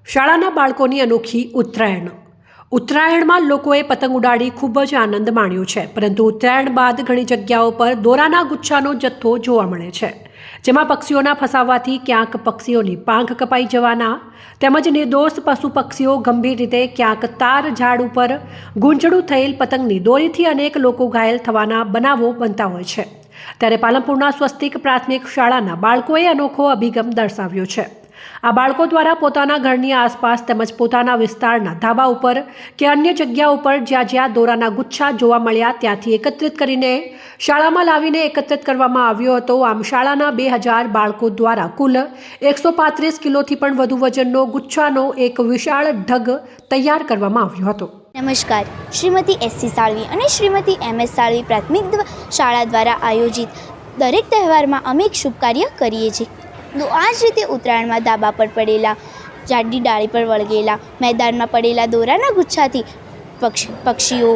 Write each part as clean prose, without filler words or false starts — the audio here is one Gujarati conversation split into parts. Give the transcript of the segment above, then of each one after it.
શાળાના બાળકોની અનોખી ઉત્તરાયણ. ઉત્તરાયણમાં લોકોએ પતંગ ઉડાડી ખૂબ જ આનંદ માણ્યો છે, પરંતુ ઉત્તરાયણ બાદ ઘણી જગ્યાઓ પર દોરાના ગુચ્છાનો જથ્થો જોવા મળે છે, જેમાં પક્ષીઓના ફસાવવાથી ક્યાંક પક્ષીઓની પાંખ કપાઈ જવાના તેમજ નિર્દોષ પશુ પક્ષીઓ ગંભીર રીતે ક્યાંક તાર ઝાડ ઉપર ગૂંચળું થયેલ પતંગની દોરીથી અનેક લોકો ઘાયલ થવાના બનાવો બનતા હોય છે. ત્યારે પાલનપુરના સ્વસ્તિક પ્રાથમિક શાળાના બાળકોએ અનોખો અભિગમ દર્શાવ્યો છે. આ બાળકો દ્વારા પોતાના ઘરની આસપાસ તેમજ પોતાના વિસ્તારના ધાબા ઉપર કે અન્ય જગ્યા ઉપર જ્યાં જ્યાં દોરાના ગુચ્છા જોવા મળ્યા ત્યાંથી એકત્રિત કરીને શાળામાં લાવીને એકત્રિત કરવામાં આવ્યો હતો. આમ શાળાના 2000 બાળકો દ્વારા કુલ 135 કિલોથી પણ વધુ વજનનો ગુચ્છાનો એક વિશાળ ઢગ તૈયાર કરવામાં આવ્યો હતો. નમસ્કાર. શ્રીમતી એસ.સી. સાળવી અને શ્રીમતી એમ.એસ. સાળવી પ્રાથમિક શાળા દ્વારા આયોજિત દરેક તહેવારમાં અમે એક શુભ કાર્ય કરીએ છીએ. તો આ જ રીતે ઉત્તરાયણમાં ધાબા પર પડેલા, જાડી ડાળી પર વળગેલા, મેદાનમાં પડેલા દોરાના ગુચ્છાથી પક્ષીઓ,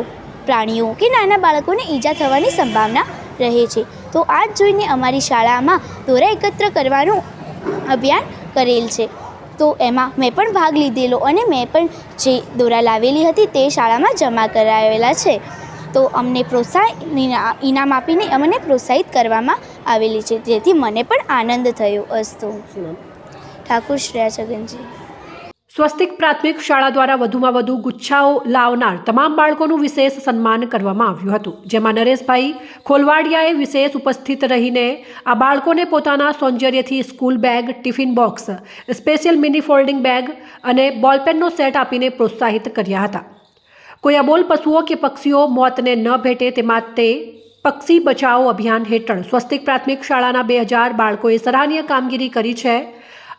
પ્રાણીઓ કે નાના બાળકોને ઈજા થવાની સંભાવના રહે છે. તો આ જ જોઈને અમારી શાળામાં દોરા એકત્ર કરવાનું અભિયાન કરેલ છે. તો એમાં મેં પણ ભાગ લીધેલો અને મેં પણ જે દોરા લાવેલી હતી તે શાળામાં જમા કરાવેલા છે. તો અમને ઇનામ આપીને અમને પ્રોત્સાહિત કરવામાં આવેલી છે, જેથી મને પણ આનંદ થયો. અસ્તુ. ઠાકુર શ્રેયા છગનજી. સ્વસ્તિક પ્રાથમિક શાળા દ્વારા વધુમાં વધુ ગુચ્છાઓ લાવનાર તમામ બાળકોનું વિશેષ સન્માન કરવામાં આવ્યું હતું, જેમાં નરેશભાઈ ખોલવાડિયાએ વિશેષ ઉપસ્થિત રહીને આ બાળકોને પોતાના સૌંદર્યથી school bag, tiffin box, special mini folding bag અને બોલપેનનો સેટ આપીને પ્રોત્સાહિત કર્યા હતા. કોઈ અબોલ પશુઓ કે પક્ષીઓ મોતને ન ભેટે તે માટે પક્ષી બચાવો અભિયાન હેઠળ સ્વસ્તિક પ્રાથમિક શાળાના 2000 બાળકોએ સરાહનીય કામગીરી કરી છે.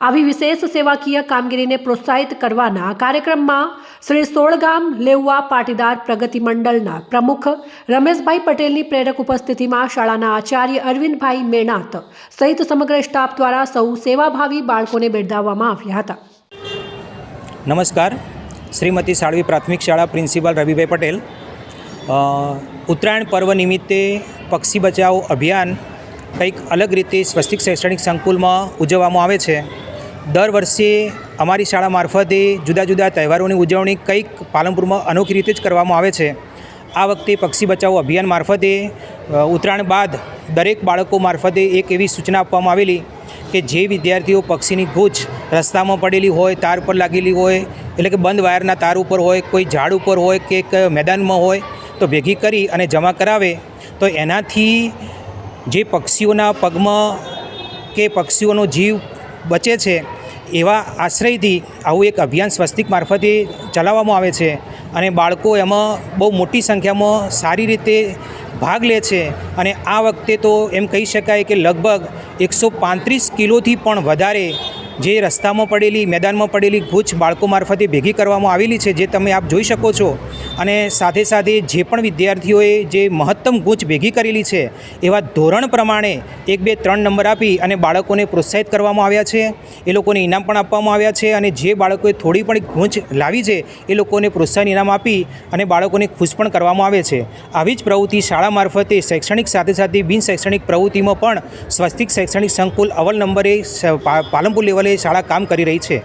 આવી વિશેષ સેવાકીય કામગીરીને પ્રોત્સાહિત કરવાના કાર્યક્રમમાં શ્રી સોળગામ લેઉવા પાટીદાર પ્રગતિ મંડળના પ્રમુખ રમેશભાઈ પટેલની પ્રેરક ઉપસ્થિતિમાં શાળાના આચાર્ય અરવિંદભાઈ મેણાત સહિત સમગ્ર સ્ટાફ દ્વારા સૌ સેવાભાવી બાળકોને બિરદાવવામાં આવ્યા હતા. નમસ્કાર. શ્રીમતી સાળવી પ્રાથમિક શાળા પ્રિન્સિપાલ રવિભાઈ પટેલ. ઉત્તરાયણ પર્વ નિમિત્તે પક્ષી બચાવો અભિયાન કંઈક અલગ રીતે સ્વસ્તિક શૈક્ષણિક સંકુલમાં ઉજવવામાં આવે છે. દર વર્ષે અમારી શાળા મારફતે જુદા જુદા તહેવારોની ઉજવણી કંઈક પાલનપુરમાં અનોખી રીતે જ કરવામાં આવે છે. આ વખતે પક્ષી બચાવો અભિયાન મારફતે ઉત્તરાયણ બાદ દરેક બાળકો મારફતે એક એવી સૂચના આપવામાં આવેલી કે જે વિદ્યાર્થીઓ પક્ષીની ગૂંચ રસ્તામાં પડેલી હોય, તાર પર લાગેલી હોય, એટલે કે બંધ વાયરના તાર ઉપર હોય, કોઈ ઝાડ ઉપર હોય કે મેદાનમાં હોય, તો ભેગી કરી અને જમા કરાવે તો એનાથી જે પક્ષીઓના પગમાં કે પક્ષીઓનો જીવ બચે છે. એવા આશ્રયથી આવું એક અભિયાન સ્વસ્તિક મારફતે ચલાવવામાં આવે છે અને બાળકો એમાં બહુ મોટી સંખ્યામાં સારી રીતે ભાગ લે છે. અને આ વખતે તો એમ કહી શકાય કે લગભગ 135 કિલોથી પણ વધારે જે રસ્તામાં પડેલી, મેદાનમાં પડેલી ગૂંચ બાળકો મારફતે ભેગી કરવામાં આવેલી છે, જે તમે આપ જોઈ શકો છો. અને સાથે સાથે જે પણ વિદ્યાર્થીઓએ જે મહત્તમ ગૂંચ ભેગી કરેલી છે એવા ધોરણ પ્રમાણે 1, 2, 3 નંબર આપી અને બાળકોને પ્રોત્સાહિત કરવામાં આવ્યા છે. એ લોકોને ઇનામ પણ આપવામાં આવ્યા છે અને જે બાળકોએ થોડી પણ ગૂંચ લાવી છે એ લોકોને પ્રોત્સાહન ઇનામ આપી અને બાળકોને ખુશ પણ કરવામાં આવે છે. આવી જ પ્રવૃત્તિ શાળા મારફતે શૈક્ષણિક સાથે સાથે બિન શૈક્ષણિક પ્રવૃત્તિમાં પણ સ્વસ્તિક શૈક્ષણિક સંકુલ અવ્વલ નંબરે પાલનપુર લેવલે શાળા કામ કરી રહી છે.